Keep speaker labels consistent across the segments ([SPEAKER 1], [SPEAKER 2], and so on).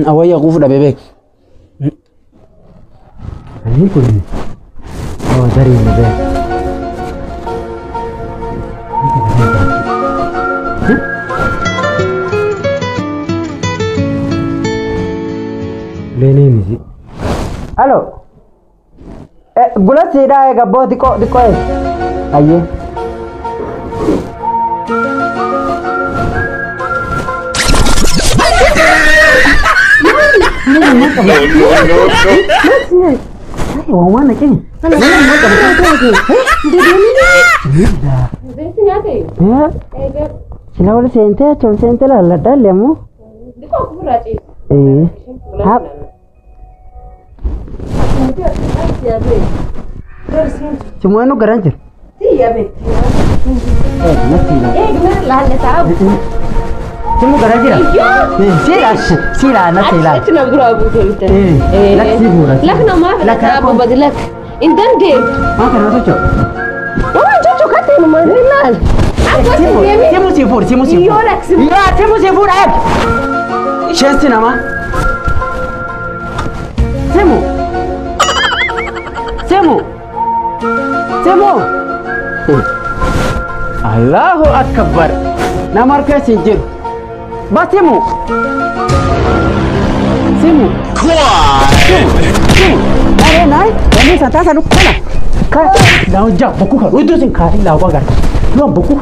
[SPEAKER 1] awaya kufuda bebek ani kuni oh dari bebek lene misi halo gula sida gabbo diko aye no. Mana kini? Mana Sila sente, cuma sente lah lada lemu. Hap. Semua nu garantir.
[SPEAKER 2] Iya be. Gimana lah tahu.
[SPEAKER 1] Semua garantir. Sila nasi lah.
[SPEAKER 2] Itu nak guru abu tu.
[SPEAKER 1] Lak sibuk.
[SPEAKER 2] Lak nama. Lak apa badilak. Intan deh.
[SPEAKER 1] Apa nama tu?
[SPEAKER 2] Oh, cucu kata nama Rilal.
[SPEAKER 1] Simu sifur.
[SPEAKER 2] Iya, lak sibuk.
[SPEAKER 1] Iya, simu sifur. Siapa nama? Simu. Allahu Akbar. Nama ke sijil. Basimu. Simu. Naik. Ini santai sanu kana. Dah jauh buku kan. Udah sing kari lawa kan. Lu buku.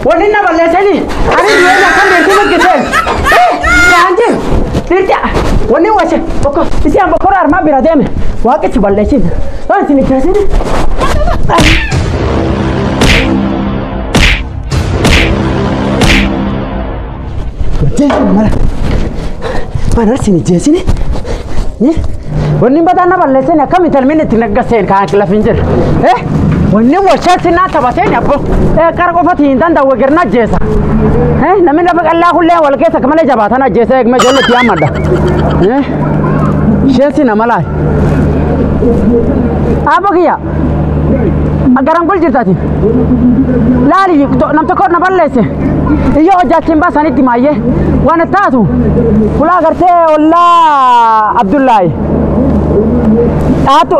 [SPEAKER 1] Wani na balle sani. Ari dia nak kan dia tu kita. Jangan. Tidak. Wani wace. Buku. Isi am buku arma birademe. Waqt balle sini. Sini sini. Mana sini sini. Ni. Wani batana balle sini kami termine tinagasen ka akla finjir. Wani washa sina tabasen apo. Kargo fati indan da wagerna jesa. Namin rabak Allah kullu wal kesa kamale jabatana jesa ek me jollo tiamada. Shesi na malai. Apa kiya? Agarang bol jirta thi. Lali nam to kor na balle se. Iyo jatim basani timaye. Wana tatu. Kula garte walla Abdullah. तो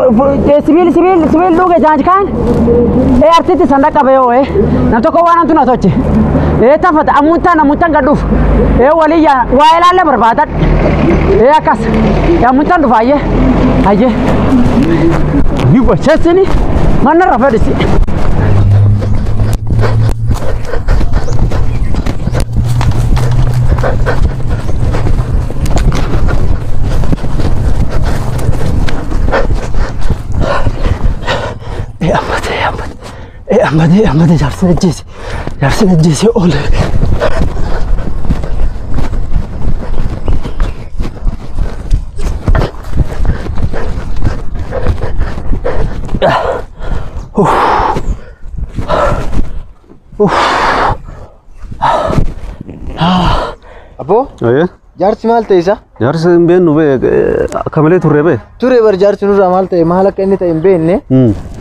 [SPEAKER 1] सिविल लोग जांच खान आरती संदा का भयो ना तो को वाना तू ना सोचे तफत अमुता गडुफ वाली या वायला ले बर्बाद आकाश अमुता दुफाये आये ये बच्चा से नहीं मन रफा दिसी Ahmad yarısını cesi ol.
[SPEAKER 3] Apo?
[SPEAKER 4] Aye.
[SPEAKER 3] Jarsi malte isa?
[SPEAKER 4] Jarsi ben nube kamale turebe.
[SPEAKER 3] Ture bar jarsi nura malte mahala kenni ta ben ne?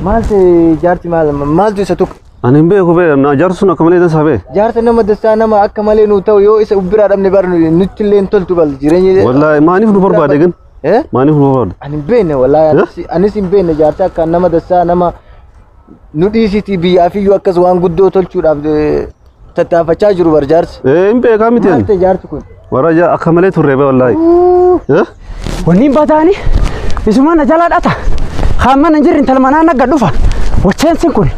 [SPEAKER 3] Malte jarsi malte isa tuk.
[SPEAKER 4] Ani be ko be na jarsu na kamale da sabe.
[SPEAKER 3] Jarsi nama dasta nama akamale nu taw yo isa ubira adam ne bar nu nutlen tol tubal jirenye.
[SPEAKER 4] Wallahi mani fu bor bade gan. Mani fu bor.
[SPEAKER 3] Ani ben ne wallahi ani sim ben ne jarta kan nama dasta nama nudi siti bi afi yo akas wan guddo tol chudab tata facha juru bar jars.
[SPEAKER 4] Imbe kamiten.
[SPEAKER 3] Malte jarsi kun.
[SPEAKER 4] Waraja akamale turebe wallahi.
[SPEAKER 1] Wani batani isuma na jala data khamman anjirin talmana na gadufa wacce sin kun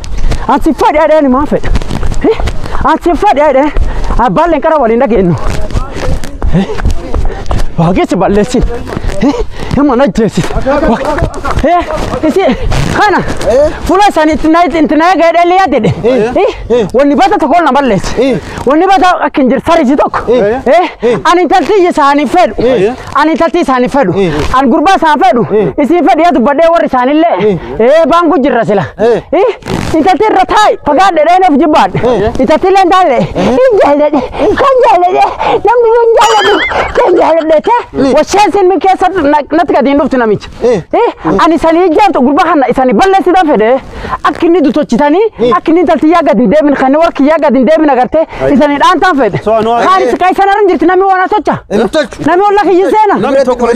[SPEAKER 1] an si fadi ada ni ma fe an si fadi ada aballen kara wali ndage no wage si balle sin yamma na jesi isi kana fula sani tinai ga dele ya dede wani bata ta kolna balle wani bata akinjir sari jitok ani tanti sani fedu ani tanti sani fedu an gurba sa fedu isi fedu ya bade wor sani le bangu jirra sila intanti ratai paga dede ne fujibad intanti lendale injale kan jale namni injale kan jale te washensin min kesa natti gadi hin dhuftu namicha. Ani isanii ijjaartu gurbaa kana isanii balleessitan fedhe akka inni dutochitanii akka inni taltiyyaa gadi hin deebine kan warqiyyaa gadi hin deebine agartee isanii dhaantaan fedhe. Kaanis ka isan irra hin jirti namni waan tocha. Namni olla kiyyi seena.
[SPEAKER 3] Namni tokko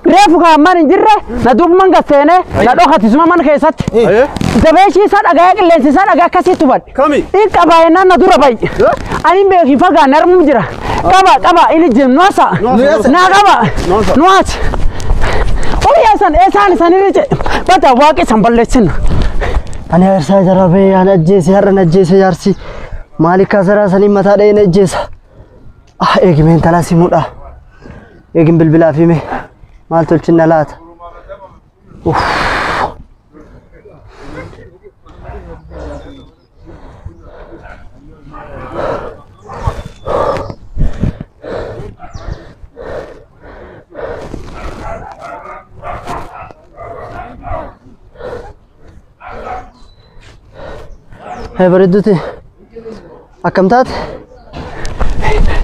[SPEAKER 1] reefu kaamman hin jirre na duubuman gasseene na dhokatisuma man keessatti. Dabeeshii isaa dhagayaa qilleensi isaa dhagaa akkasiitu badhe. Inni qabaayinaan na dura bayi. Ani beeki fagaan narmu jira. Qaba inni jim noosa. Naa qaba. Nuwaati. Oyaa san eesaan isaanii rice. Bata waaqi san balleessina.
[SPEAKER 5] Ani aarsaa jarabee ana ajjeese har'a na ajjeese jaarsi. Maalika saraa sanii mataa dha'ee na ajjeesa. Eegimeen talaa simuudha. Eegin bilbilaa fi mee maal tolchinna laata? Bareedduuti akkam taate?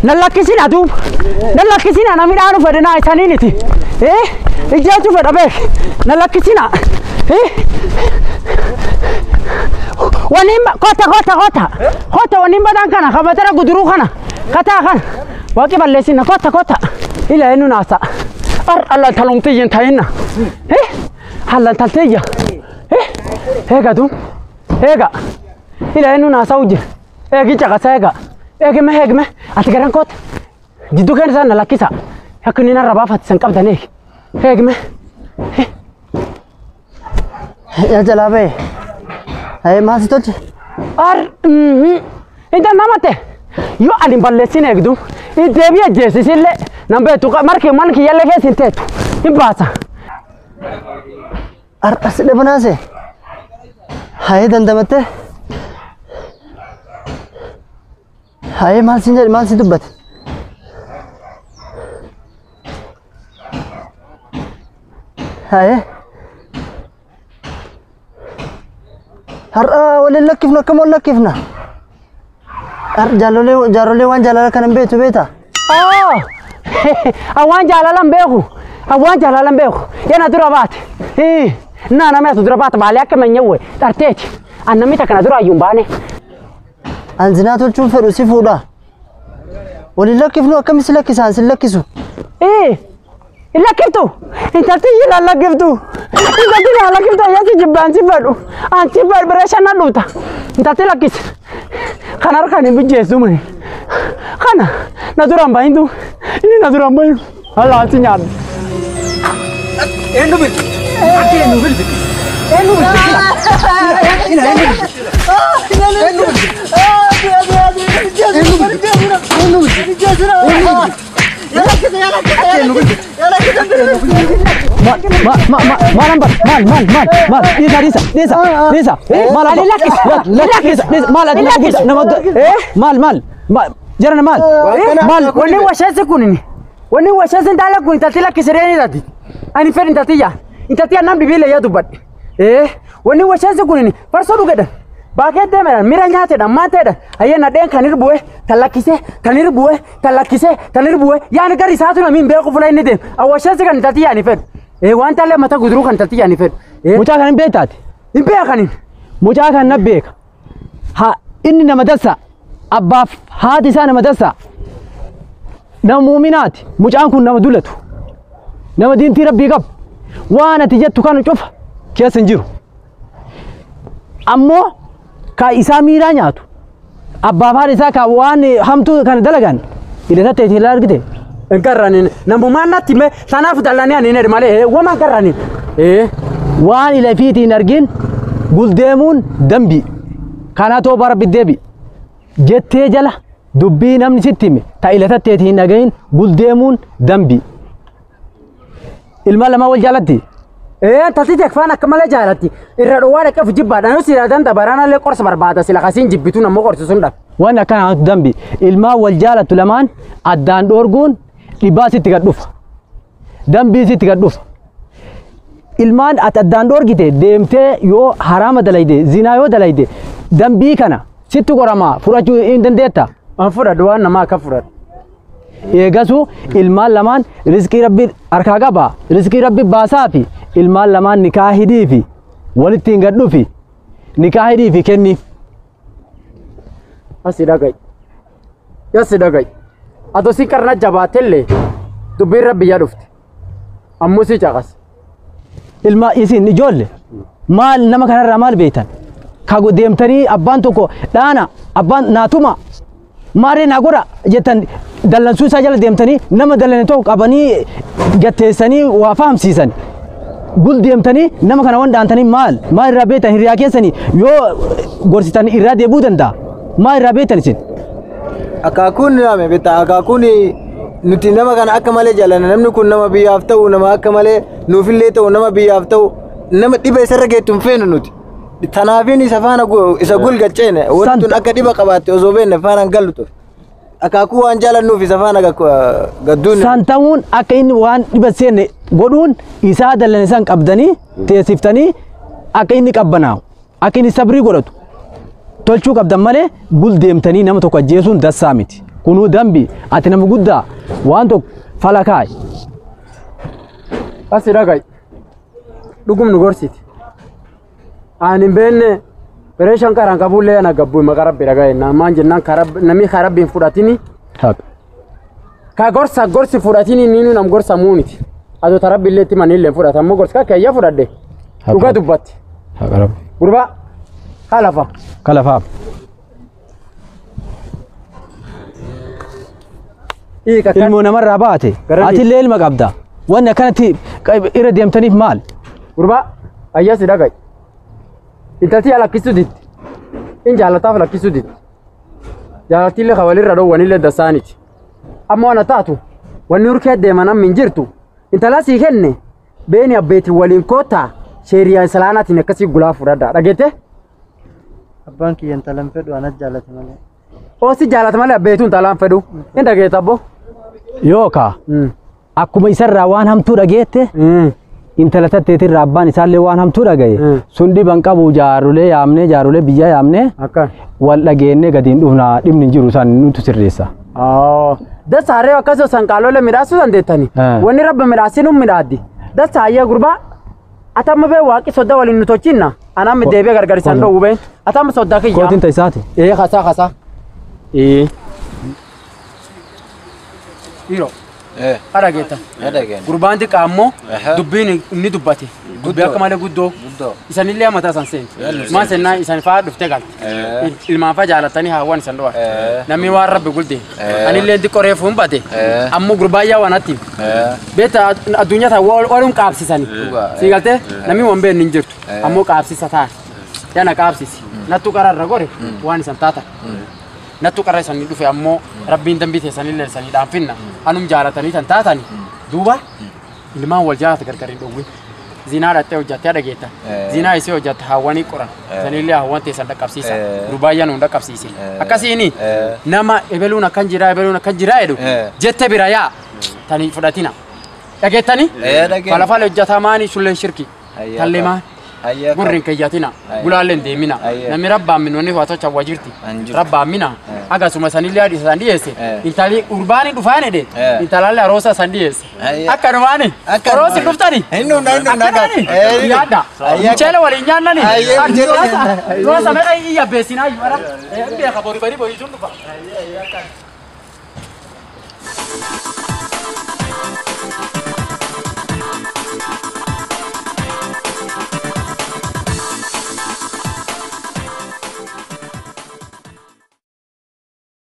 [SPEAKER 1] Nalakkisina duub nalakkisina namni dhaanu fedhe naa isaaniiniti ijjaachuu fedha beek nalakkisina waniin kota waniin badaan kana kabatara guduruu kana kataa kana waaqi balleessina kota ila enu naasa alla talumtiyyin tayinna alla taltiyya eega duub eega ila enu naasa ujjir eegi caqasa eega eegme ati garan koota jiddu kan isaan nalakkisa akka inni narra baafatisan qabdan eegme
[SPEAKER 5] yaa jalaa ba'e maasi tolche
[SPEAKER 1] inta namate yoo ani balleessin eegdu deebii ajjeesisillee nan beetu marki man kiyyallee keessin teetu hin baasa
[SPEAKER 5] as dhibanaase dandamatte maal siin jedhe maal si dubbate har'a waliin lakkifna akkam wal lakkifna jaarollee waan jaalala kana hin beektu beekta
[SPEAKER 1] awwaan jaalalan beeku yana dura baate naa namatu dura baate baalee akka manyawwe dharteeti an namni takka na dura ayyuun baane
[SPEAKER 5] an zinaa tolchuun fedhu si fuudha waliin lakkifnu akkamis lakkisaan sin lakkisu
[SPEAKER 1] lakkiftu intalti yila lakkiftu intalti na lakkiftu ayyaasi jibbaan si fedhu an si fedhu bireeshan na dhuuta intalti lakkis kana harkaan hin bijjeessu mani kana na duraan bahintu inni na duraan bahintu halaan si nyaadhu
[SPEAKER 3] Eenyu bilbi. Eenyu bilbi.
[SPEAKER 1] Wani washaasi ndala kun tatila kisireni dati. Ani fedi tatiya. Intatiya namdi bile ya dubad. Wani washaasi kun farso dugedan. Baake demera mira nyaate da mate da. Ayena den kanir buwe talakise tanir buwe. Yani gari saatu na min be ko fulay nide. Awashaasi kan tatiya ni fed. Wanta le mata gudru kan tatiya ni fed.
[SPEAKER 5] Mucaa kan beektaati.
[SPEAKER 1] Imbeeka kanin.
[SPEAKER 5] Mucaa kan na beeka. Ha inni nama dassa abbaaf haati isaa nama dassa. nama muuminaati mucaan kun nama dulatu nama diintii rabbii qabu waan ati jettu kan cufa keessa hin jiru ammoo ka isaa miiraa nyaatu abbaaf haadha isaa ka waan hamtuu kana dalagan ilata ta'e ilaa argite
[SPEAKER 1] garranin namumaan natti me sanaaf dallanii ani ne malee wama garranin
[SPEAKER 5] waan ila fiitiin argin guldeemuun dambi kana too bara biddeebi jettee jala dubbii namni sitti hime ta ilata ta'e hin dhagahin guldeemuun dambi ilma lama wal jaalatti
[SPEAKER 1] tati tekfaan akka malee jaalatti irra dhowwaa dhaqeef jibbaadhaan yoo siidaadan dabaranallee qorsa barbaada sila kasiin jibbitu namoo qorsisuun dhab
[SPEAKER 5] waan akkana dambi ilmaa wal jaalattu lamaan addaan dhoorguun dhibbaa sitti gad dhufa dambii sitti gad dhufa ilmaan ati addaan dhoorgite deemtee yoo haraama dalayde zinaa yoo dalayde dambii kana sitti qoramaa fudhachuu hin dandeetta
[SPEAKER 1] an fudhadhu waan namaa akka fudhadhu
[SPEAKER 5] eegasu ilmaan lamaan rizqii rabbi harkaa qaba rizqii rabbi baasaa fi ilmaan lamaan nikaahidii fi walitti hin gadhu fi nikaahidii fi kenniif.
[SPEAKER 1] Asi dhaga'i. Ado si karna jabaatellee dubbiin rabbi yaa dhufte. Ammoo si caqas.
[SPEAKER 5] Ilma isin ijoolle maal nama kanarraa maal beektan? Kago deemtanii abbaan tokko dhaana abbaan naatuma maaree naa godha jettan dallansuu isaa jala deemtanii nama dallane tokko qabanii gatteessanii waa fahamsiisan. Gul deemtanii nama kana waan dhaantanii maal irraa beektan hiriyaa keessanii yoo gorsitan irraa deebuu danda'a. Maal irraa beektan isin?
[SPEAKER 3] Akaakuun naame beektaa akaakuun nuti nama kana akka malee jaallanna namni kun nama biyyaaf ta'u nama akka malee nuufillee ta'u nama biyyaaf ta'u nama dhiba isarra geettu hin feenu nuti. Tanaafiin isa faana isa gulgalcheene wanti tun akka dhiba qabaatte osoo beekne faanaan gallu ture. Akaakuu waan jaalannuuf isa faana gadduun.
[SPEAKER 5] San ta'uun akka inni waan dhiba seenne godhuun isaa dallane san qabdanii teessiftanii akka inni qabbanaa'u akka inni sabrii godhatu tolchuu qabdan malee gul deemtanii nama tokko ajjeesuun dassaa miti. Kunuu dambi ati nama guddaa waan tokko fala kaa'i.
[SPEAKER 1] Asi dhaga'i. Dhugum nu gorsiti. Ani beenne bereeshan karaan qabullee ana gabbu maqaa rabbi dhaga'i namaan jennaan namni karabbiin fudhatini. Ka gorsi fudhatini niinu nam gorsa muuniti. Ado tarabbi illee itti manillee fudhata ammoo gorsi kakka iyya fudhadhe. Dhuga dubbatti. Gurbaa kalafa.
[SPEAKER 5] Ilmoo namarraa baate atillee ilma qabda wanni akkanatti irra deemtaniif maal?
[SPEAKER 1] Gurbaa ayyasi dhaga'i. Intalti lakkisuu ditti. In jaalataaf lakkisuu ditti. Jaalattillee walirra dhoowwanillee dassaaniti. Ammoo ana taatu wanni urkee deeman amma hin jirtu. Intala sii kenne beeni abbeetii waliin koottaa sheeriyaan salaanaatiin akkasii gulaa fudhadhaa dhageette?
[SPEAKER 3] Abbaan kiyya intalan fedhu anas jaalate malee.
[SPEAKER 1] Oosi jaalata malee abbeetuu intalaan fedhu. Hin dhageetta abbo?
[SPEAKER 5] Yookaa akkuma isarraa waan hamtuu dhageette intala tatteetirraa abbaan isaallee waan hamtuu dhagaye sun dhiban qabu jaarulee biyya yaamnee wal dhageennee gadiin dhufna dhibni hin jiru isaan nutu sirreessa.
[SPEAKER 1] Dasaaree akkasoo sanqaaloolee midhaasuu dandeettani. Wanni rabbi midhaasinuun midhaaddi. Dasaayyaa gurbaa atamma bee waaqi sodda waliin nu tolchinna. Anaan deebi'ee gargarisan dhowwu been. Atamma soddaa kiyyaa.
[SPEAKER 5] Kootiin ta'isaati.
[SPEAKER 1] Kasaa. Dhiiroo. Dhageetta. Gurbaan xiqqaa ammoo dubbiin inni dubbate. Dubbii akka malee guddoo. Isanillee mataa san seenti. Maan sennaa isan fa'aa dhuftee galte. Ilmaan fa'aa jaalatanii haawwan isan dho'a. Namni waan rabbi guldee. Anillee xiqqoo reefu hin bate. Ammoo gurbaayyaa waan atti. Beeta addunyaa ta'e waliin qaabsisanii. Sii galtee namni waan beekni hin jirtu. Ammoo qaabsisa ta'an. Yana qaabsisi. Nattu qararra gore waan isan taata. Nattu qarra isanii dhufe ammoo rabbiin dambii teessanillee isanii dhaanfinna. Anum jaalatanii tan taatani. Duuba ilmaan wal jaalata gargariin dhowwin. Zinaa dhattee hojjattee dhageetta. Zinaa isee hojjatte haawwanii qoran. Sanillee haawwan teessan dhaqqabsiisa. Durbaayyaan hun dhaqqabsiise. Akkasiini nama ebeluun akkan jiraa jedhu jette bira yaa tanii fudhatina. Dhageettani? Falafala hojjataa maanii sulleen shirki. Tallee maani. Gurrin kayyatina gulaalleen deemina namni rabbaan minnoonni waa tocha wajirti rabbaan mina agasuma sanillee adii san dhiyeesse intali urbaanii dhufaan edhe intalallee aroosa san dhiyeesse akkanumaani aroosi dhuftani yaadda mucheele waliin nyaannani roosa meeqa iyya beesinaa beeka borii borii sun dhufa